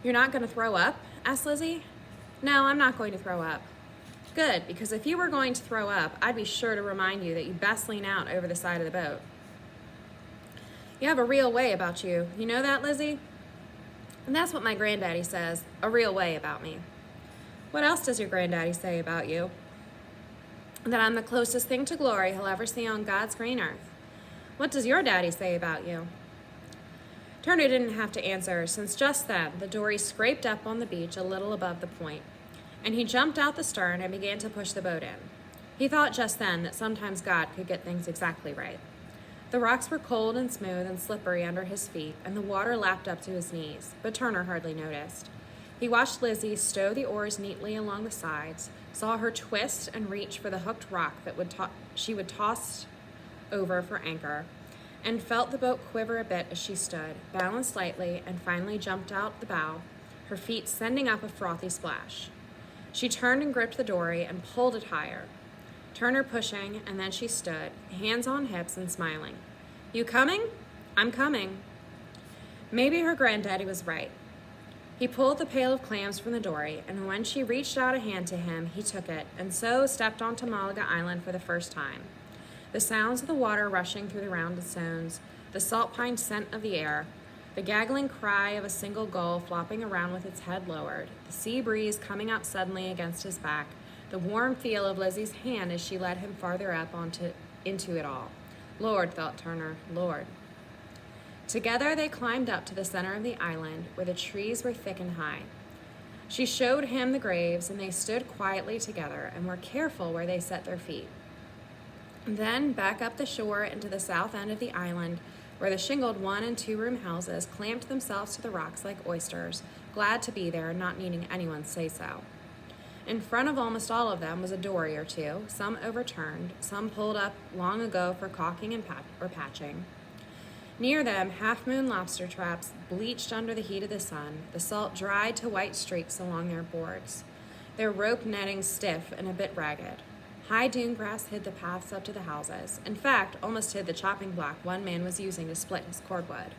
You're not going to throw up? Asked Lizzie. No, I'm not going to throw up. Good, because if you were going to throw up, I'd be sure to remind you that you best lean out over the side of the boat. You have a real way about you. You know that, Lizzie? And that's what my granddaddy says, a real way about me. What else does your granddaddy say about you? That I'm the closest thing to glory he'll ever see on God's green earth. What does your daddy say about you? Turner didn't have to answer, since just then the dory scraped up on the beach a little above the point, and he jumped out the stern and began to push the boat in. He thought just then that sometimes God could get things exactly right. The rocks were cold and smooth and slippery under his feet, and the water lapped up to his knees, but Turner hardly noticed. He watched Lizzie stow the oars neatly along the sides, saw her twist and reach for the hooked rock that she would toss over for anchor, and felt the boat quiver a bit as she stood, balanced lightly, and finally jumped out the bow, her feet sending up a frothy splash. She turned and gripped the dory and pulled it higher, Turner pushing, and then she stood, hands on hips and smiling. You coming? I'm coming. Maybe her granddaddy was right. He pulled the pail of clams from the dory, and when she reached out a hand to him, he took it, and so stepped onto Malaga Island for the first time. The sounds of the water rushing through the rounded stones, the salt pine scent of the air, the gaggling cry of a single gull flopping around with its head lowered, the sea breeze coming up suddenly against his back, the warm feel of Lizzie's hand as she led him farther up into it all. Lord, thought Turner, Lord. Together they climbed up to the center of the island, where the trees were thick and high. She showed him the graves, and they stood quietly together and were careful where they set their feet. Then back up the shore into the south end of the island, where the shingled 1- and 2-room houses clamped themselves to the rocks like oysters, glad to be there and not needing anyone's say-so. In front of almost all of them was a dory or two, some overturned, some pulled up long ago for caulking and patching. Near them, half-moon lobster traps bleached under the heat of the sun, the salt dried to white streaks along their boards, their rope netting stiff and a bit ragged. High dune grass hid the paths up to the houses, in fact, almost hid the chopping block one man was using to split his cordwood.